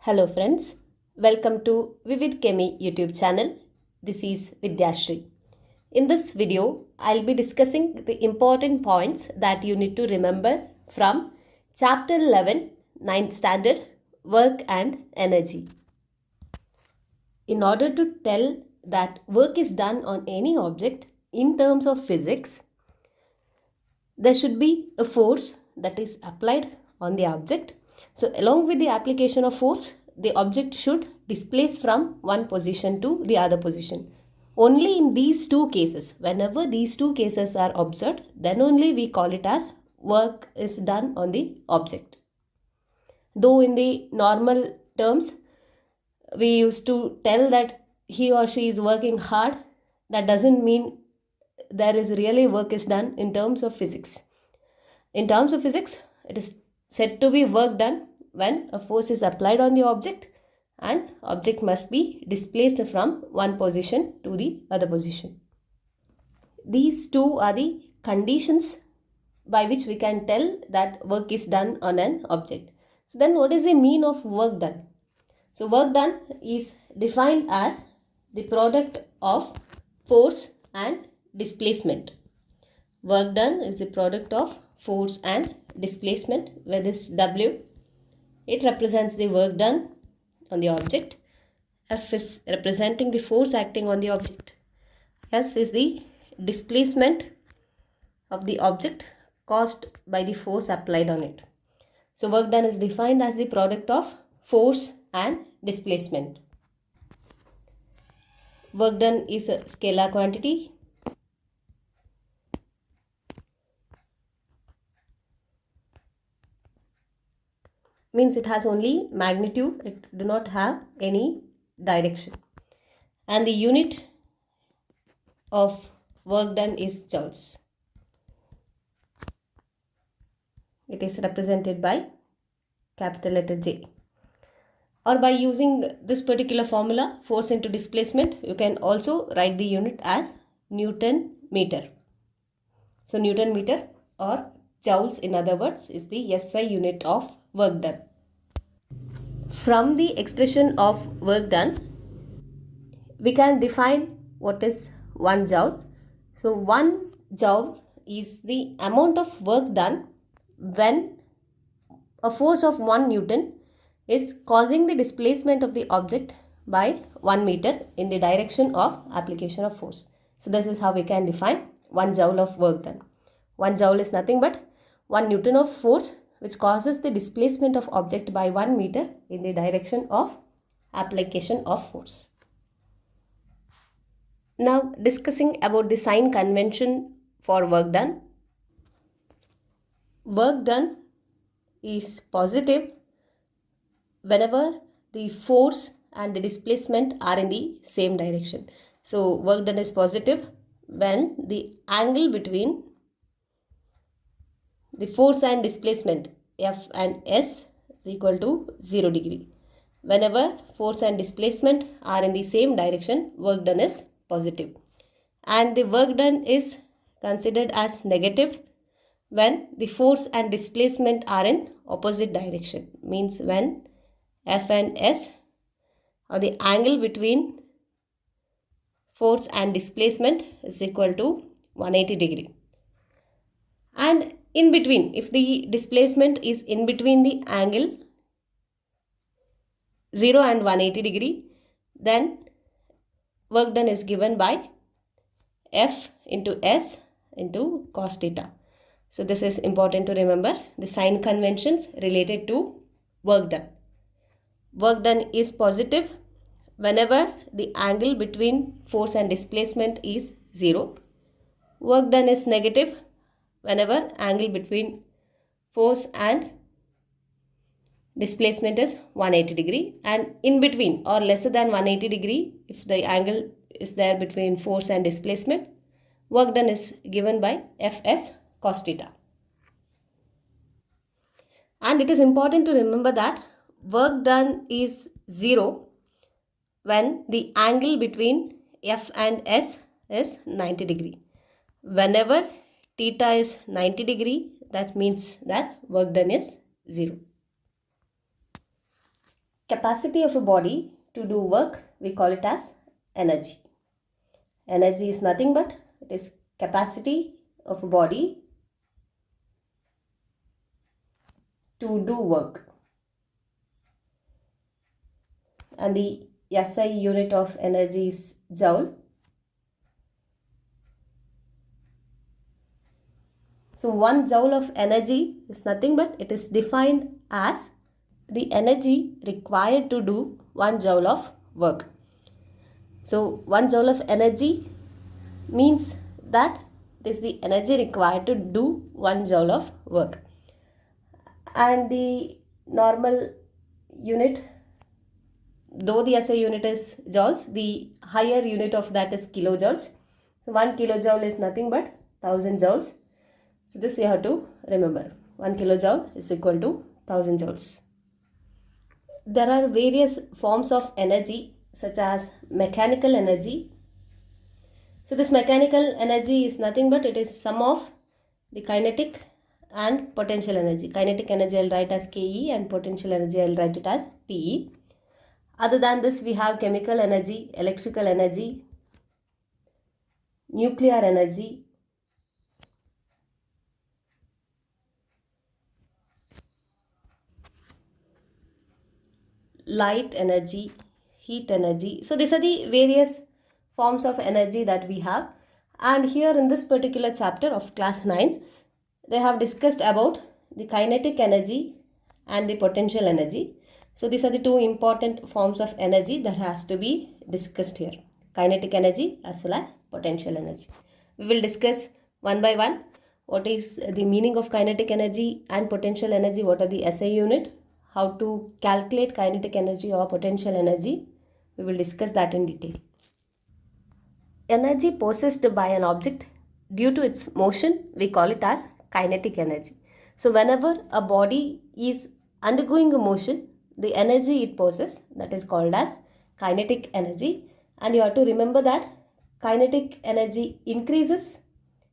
Hello friends, welcome to Vivid Chemi YouTube channel. This is Vidyashri. In this video, I'll be discussing the important points that you need to remember from Chapter 11, 9th Standard, Work and Energy. In order to tell that work is done on any object in terms of physics, there should be a force that is applied on the object. So along with the application of force, the object should displace from one position to the other position. Only in these two cases, whenever these two cases are observed, then only we call it as work is done on the object. Though in the normal terms, we used to tell that he or she is working hard, that doesn't mean there is really work is done in terms of physics. In terms of physics, it is said to be work done when a force is applied on the object and object must be displaced from one position to the other position. These two are the conditions by which we can tell that work is done on an object. So then what is the mean of work done? So work done is defined as the product of force and displacement. Work done is the product of force and displacement, where this W, it represents the work done on the object. F is representing the force acting on the object. S is the displacement of the object caused by the force applied on it. So work done is defined as the product of force and displacement. Work done is a scalar quantity. Means it has only magnitude, it do not have any direction. And the unit of work done is joules. It is represented by capital letter J. Or by using this particular formula, force into displacement, you can also write the unit as Newton meter. So Newton meter or joules, in other words, is the SI unit of work done. From the expression of work done, we can define what is 1 joule. So 1 joule is the amount of work done when a force of 1 Newton is causing the displacement of the object by 1 meter in the direction of application of force. So this is how we can define 1 joule of work done. 1 joule is nothing but 1 Newton of force which causes the displacement of object by 1 meter in the direction of application of force. Now discussing about the sign convention for work done. Work done is positive whenever the force and the displacement are in the same direction. So work done is positive when the angle between the force and displacement F and S is equal to 0 degree. Whenever force and displacement are in the same direction, work done is positive. And the work done is considered as negative when the force and displacement are in opposite direction. Means when F and S, or the angle between force and displacement, is equal to 180 degree. And in between, if the displacement is in between the angle 0 and 180 degree, then work done is given by F into S into cos theta. So this is important to remember, the sign conventions related to work done. Work done is positive whenever the angle between force and displacement is 0. Work done is negative whenever angle between force and displacement is 180 degree, and in between or lesser than 180 degree, if the angle is there between force and displacement, work done is given by Fs cos theta. And it is important to remember that work done is 0 when the angle between F and S is 90 degree. Whenever theta is 90 degree, that means that work done is 0. capacity of a body to do work, we call it as energy. Energy is nothing but it is capacity of a body to do work. And the SI unit of energy is joule. So 1 joule of energy is nothing but it is defined as the energy required to do 1 joule of work. So 1 joule of energy means that this is the energy required to do 1 joule of work. And the normal unit, though the SI unit is joules, the higher unit of that is kilojoules. So 1 kilojoule is nothing but 1000 joules. So this you have to remember. 1 kilojoule is equal to 1000 joules. There are various forms of energy such as mechanical energy. So this mechanical energy is nothing but it is sum of the kinetic and potential energy. Kinetic energy I'll write as Ke and potential energy I'll write it as Pe. Other than this, we have chemical energy, electrical energy, nuclear energy, light energy, heat energy. So these are the various forms of energy that we have. And here in this particular chapter of class 9, they have discussed about the kinetic energy and the potential energy. So these are the two important forms of energy that has to be discussed here. Kinetic energy as well as potential energy. We will discuss one by one what is the meaning of kinetic energy and potential energy, what are the SI unit, how to calculate kinetic energy or potential energy. We will discuss that in detail. Energy possessed by an object due to its motion, we call it as kinetic energy. So whenever a body is undergoing a motion, the energy it possesses, that is called as kinetic energy. And you have to remember that kinetic energy increases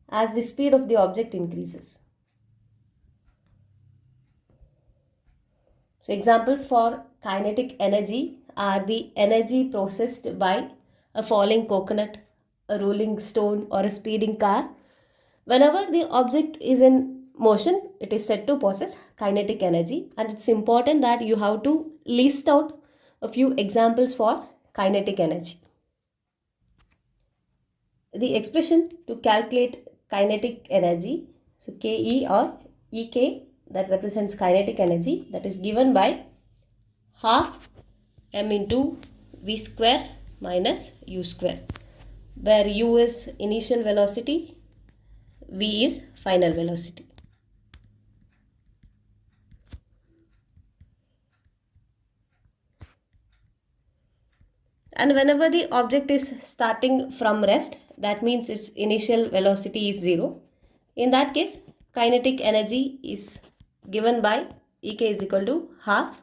as the speed of the object increases. So examples for kinetic energy are the energy processed by a falling coconut, a rolling stone or a speeding car. Whenever the object is in motion, it is said to possess kinetic energy, and it's important that you have to list out a few examples for kinetic energy. The expression to calculate kinetic energy, so Ke or Ek, that represents kinetic energy, that is given by half m into v square minus u square, where u is initial velocity, v is final velocity. And whenever the object is starting from rest, that means its initial velocity is 0. In that case, kinetic energy is given by Ek is equal to half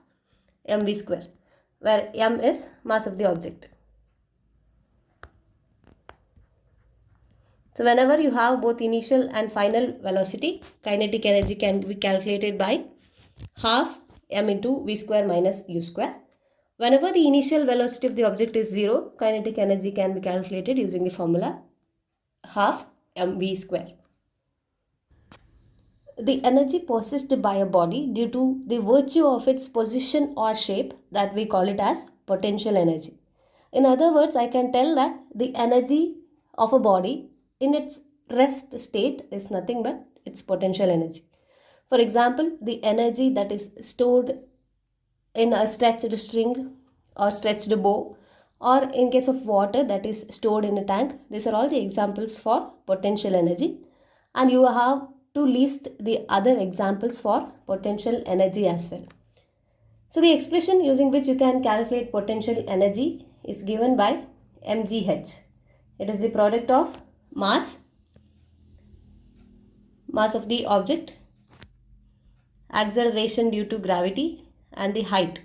mv square, where m is mass of the object. So whenever you have both initial and final velocity, kinetic energy can be calculated by half m into v square minus u square. Whenever the initial velocity of the object is 0, kinetic energy can be calculated using the formula half mv square. The energy possessed by a body due to the virtue of its position or shape, that we call it as potential energy. In other words, I can tell that the energy of a body in its rest state is nothing but its potential energy. For example, the energy that is stored in a stretched string or stretched bow, or in case of water that is stored in a tank. These are all the examples for potential energy, and you have to list the other examples for potential energy as well. So the expression using which you can calculate potential energy is given by mgh. It is the product of mass of the object, acceleration due to gravity, and the height.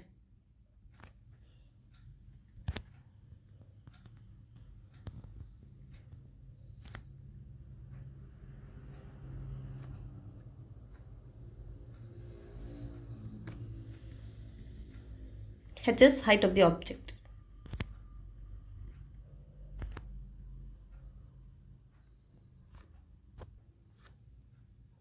h is height of the object.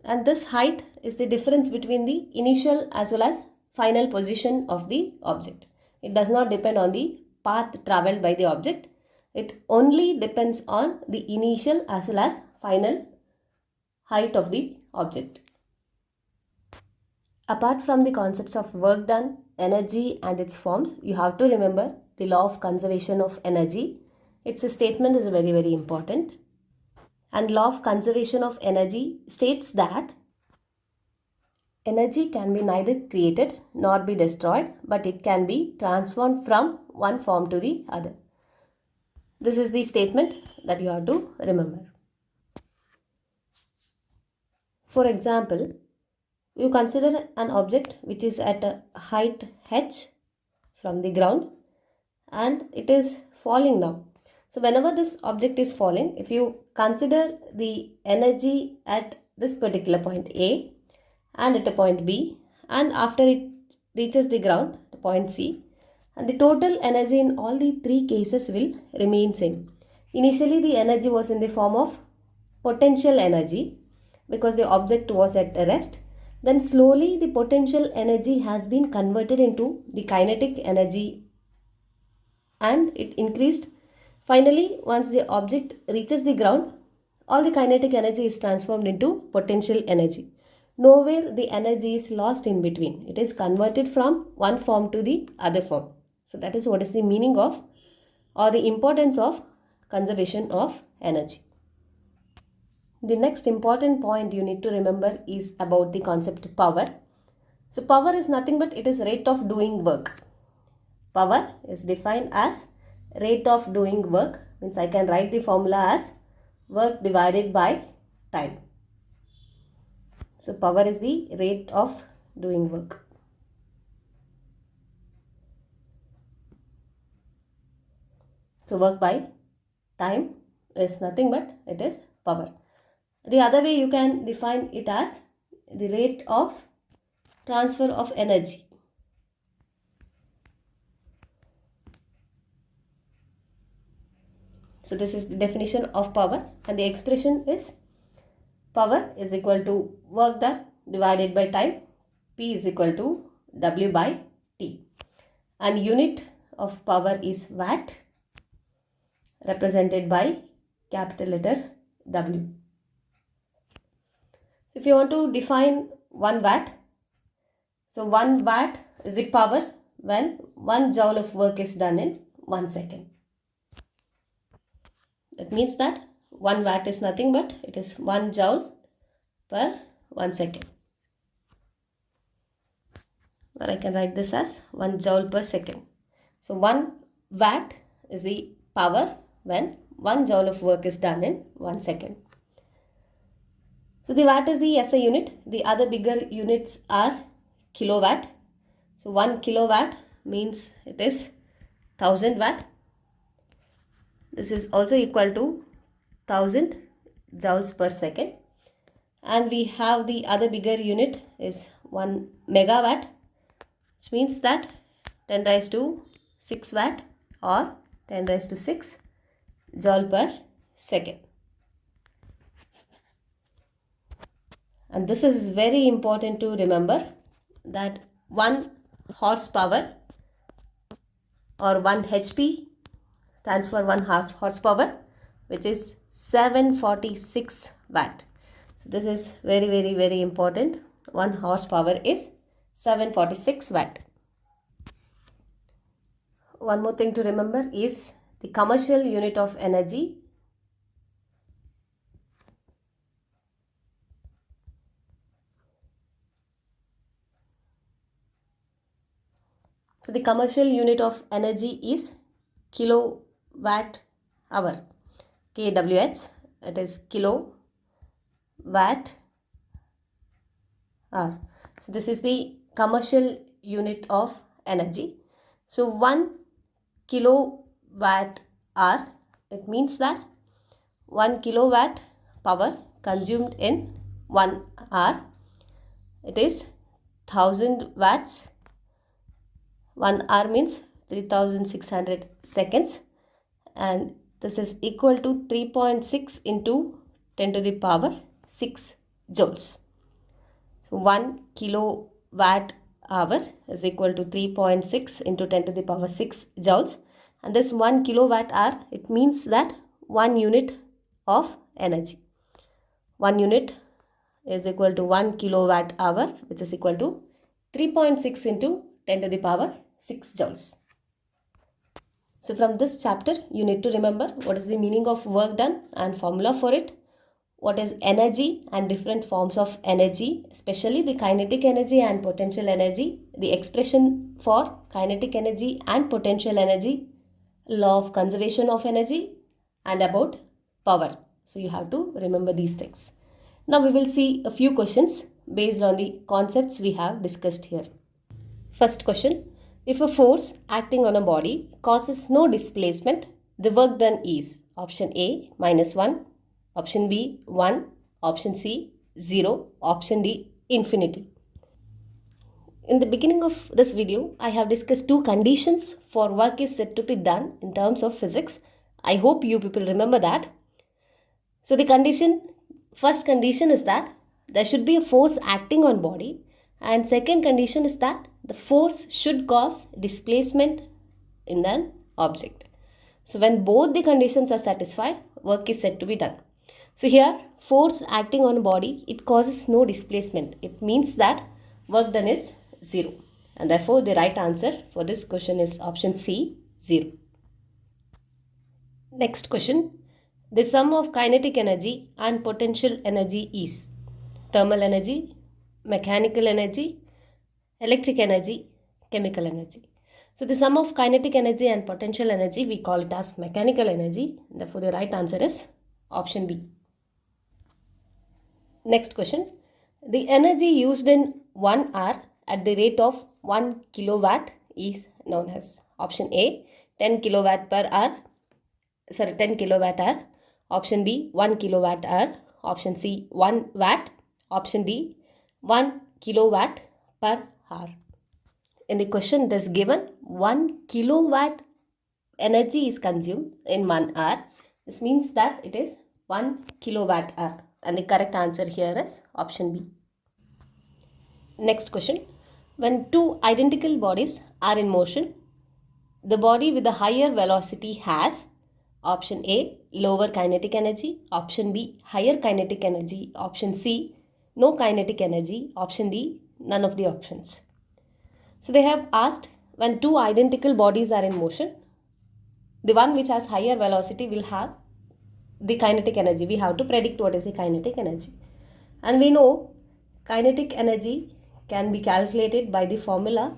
And this height is the difference between the initial as well as final position of the object. It does not depend on the path traveled by the object. It only depends on the initial as well as final height of the object. Apart from the concepts of work done, energy and its forms, you have to remember the law of conservation of energy. Its statement is very, very important. And law of conservation of energy states that energy can be neither created nor be destroyed, but it can be transformed from one form to the other. This is the statement that you have to remember. For example, you consider an object which is at a height h from the ground and it is falling now. So whenever this object is falling, if you consider the energy at this particular point A and at a point B, and after it reaches the ground, the point C, and the total energy in all the three cases will remain same. Initially the energy was in the form of potential energy because the object was at rest. Then slowly the potential energy has been converted into the kinetic energy and it increased. Finally, once the object reaches the ground, all the kinetic energy is transformed into potential energy. Nowhere the energy is lost in between. It is converted from one form to the other form. So that is what is the meaning of or the importance of conservation of energy. The next important point you need to remember is about the concept power. So power is nothing but it is rate of doing work. Power is defined as rate of doing work, means I can write the formula as work divided by time. So power is the rate of doing work. So work by time is nothing but it is power. The other way you can define it as the rate of transfer of energy. So this is the definition of power and the expression is power is equal to work done divided by time. P is equal to W by T. And unit of power is watt represented by capital letter W. So if you want to define 1 watt, so 1 watt is the power when 1 joule of work is done in 1 second. That means that 1 watt is nothing but it is 1 joule per 1 second. Or I can write this as 1 joule per second. So 1 watt is the power when 1 joule of work is done in 1 second. So the watt is the SI unit. The other bigger units are kilowatt. So 1 kilowatt means it is 1000 watt. This is also equal to 1000 joules per second. And we have the other bigger unit is 1 megawatt, which means that 10 raised to 6 watt or 10 raised to 6 joule per second. And this is very important to remember that 1 horsepower or 1 HP stands for 1 horsepower, which is 746 watt. So this is very important. 1 horsepower is 746 watt. One more thing to remember is the commercial unit of energy. So the commercial unit of energy is kilowatt hour, kWh, it is kilowatt hour. So this is the commercial unit of energy. So 1 kilowatt hour, it means that 1 kilowatt power consumed in 1 hour, it is 1000 watts 1 hour means 3600 seconds, and this is equal to 3.6 into 10 to the power 6 joules. So 1 kilowatt hour is equal to 3.6 into 10 to the power 6 joules, and this 1 kilowatt hour, it means that 1 unit of energy. 1 unit is equal to 1 kilowatt hour, which is equal to 3.6 into 10 to the power 6 joules. So from this chapter, you need to remember what is the meaning of work done and formula for it, what is energy and different forms of energy, especially the kinetic energy and potential energy, the expression for kinetic energy and potential energy, law of conservation of energy, and about power. So you have to remember these things. Now we will see a few questions based on the concepts we have discussed here. First question. If a force acting on a body causes no displacement, the work done is option A -1, option B 1, option C 0, option D infinity. In the beginning of this video, I have discussed two conditions for work is said to be done in terms of physics. I hope you people remember that. So the first condition is that there should be a force acting on body, and second condition is that the force should cause displacement in an object. So when both the conditions are satisfied, work is said to be done. So here, force acting on a body, it causes no displacement. It means that work done is 0. And therefore, the right answer for this question is option C, 0. Next question. The sum of kinetic energy and potential energy is thermal energy, mechanical energy, electric energy, chemical energy. So the sum of kinetic energy and potential energy, we call it as mechanical energy. Therefore, the right answer is option B. Next question. The energy used in 1 hour at the rate of 1 kilowatt is known as option A 10 kilowatt per hour. 10 kilowatt hour. Option B 1 kilowatt hour. Option C 1 watt. Option D 1 kilowatt per hour. In the question it is given 1 kilowatt energy is consumed in 1 hour. This means that it is 1 kilowatt hour, and the correct answer here is option B. Next question. When two identical bodies are in motion, the body with the higher velocity has option A lower kinetic energy, option B higher kinetic energy, option C no kinetic energy, option D none of the options. So they have asked when two identical bodies are in motion, the one which has higher velocity will have the kinetic energy. We have to predict what is the kinetic energy. And we know kinetic energy can be calculated by the formula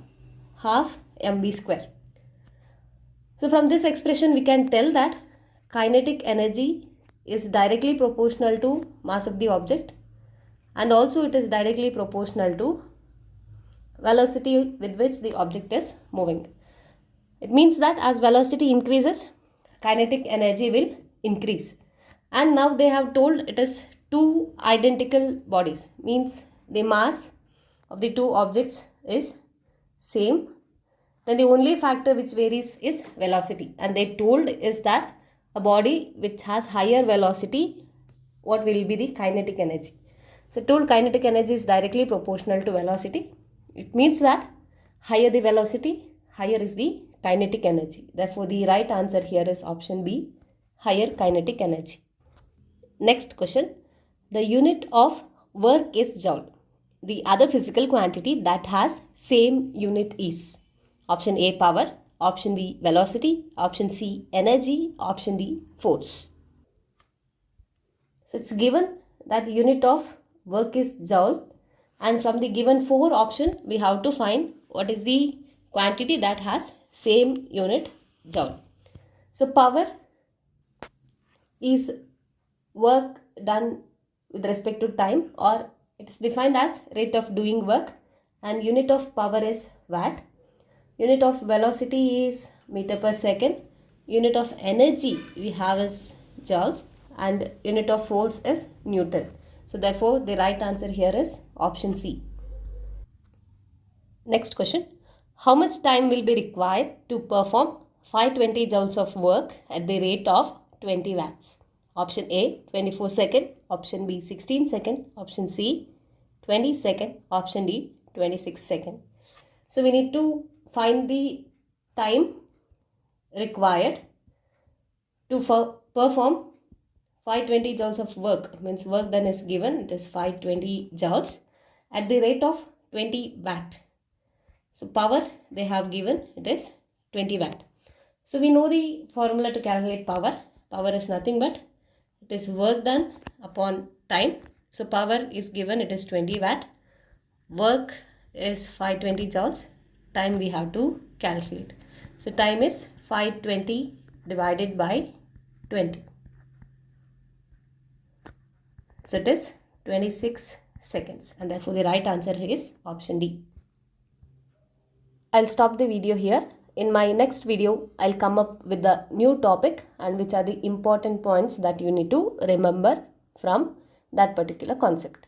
half mv square. So from this expression we can tell that kinetic energy is directly proportional to mass of the object, and also it is directly proportional to velocity with which the object is moving. It means that as velocity increases, kinetic energy will increase. And now they have told it is two identical bodies, means the mass of the two objects is same. Then the only factor which varies is velocity, and they told is that a body which has higher velocity, what will be the kinetic energy? So told kinetic energy is directly proportional to velocity. It means that higher the velocity, higher is the kinetic energy. Therefore, the right answer here is option B, higher kinetic energy. Next question. The unit of work is joule. The other physical quantity that has same unit is option A power, option B velocity, option C energy, option D force. So it's given that unit of work is joule, and from the given 4 option we have to find what is the quantity that has same unit joule. So power is work done with respect to time, or it is defined as rate of doing work, and unit of power is watt. Unit of velocity is meter per second. Unit of energy we have is joules, and unit of force is Newton. So therefore the right answer here is option C. Next question. How much time will be required to perform 520 joules of work at the rate of 20 watts? Option A 24 second, option B 16 second, option C 20 second, option D 26 second. So we need to find the time required to perform 520 joules of work. Means work done is given, it is 520 joules at the rate of 20 watt. So power they have given, it is 20 watt. So we know the formula to calculate power. Power is nothing but it is work done upon time. So power is given, it is 20 watt. Work is 520 joules. Time we have to calculate. So time is 520 divided by 20. So it is 26 seconds, and therefore the right answer is option D. I'll stop the video here. In my next video, I'll come up with the new topic and which are the important points that you need to remember from that particular concept.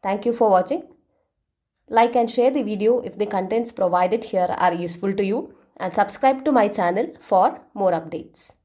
Thank you for watching. Like and share the video if the contents provided here are useful to you, and subscribe to my channel for more updates.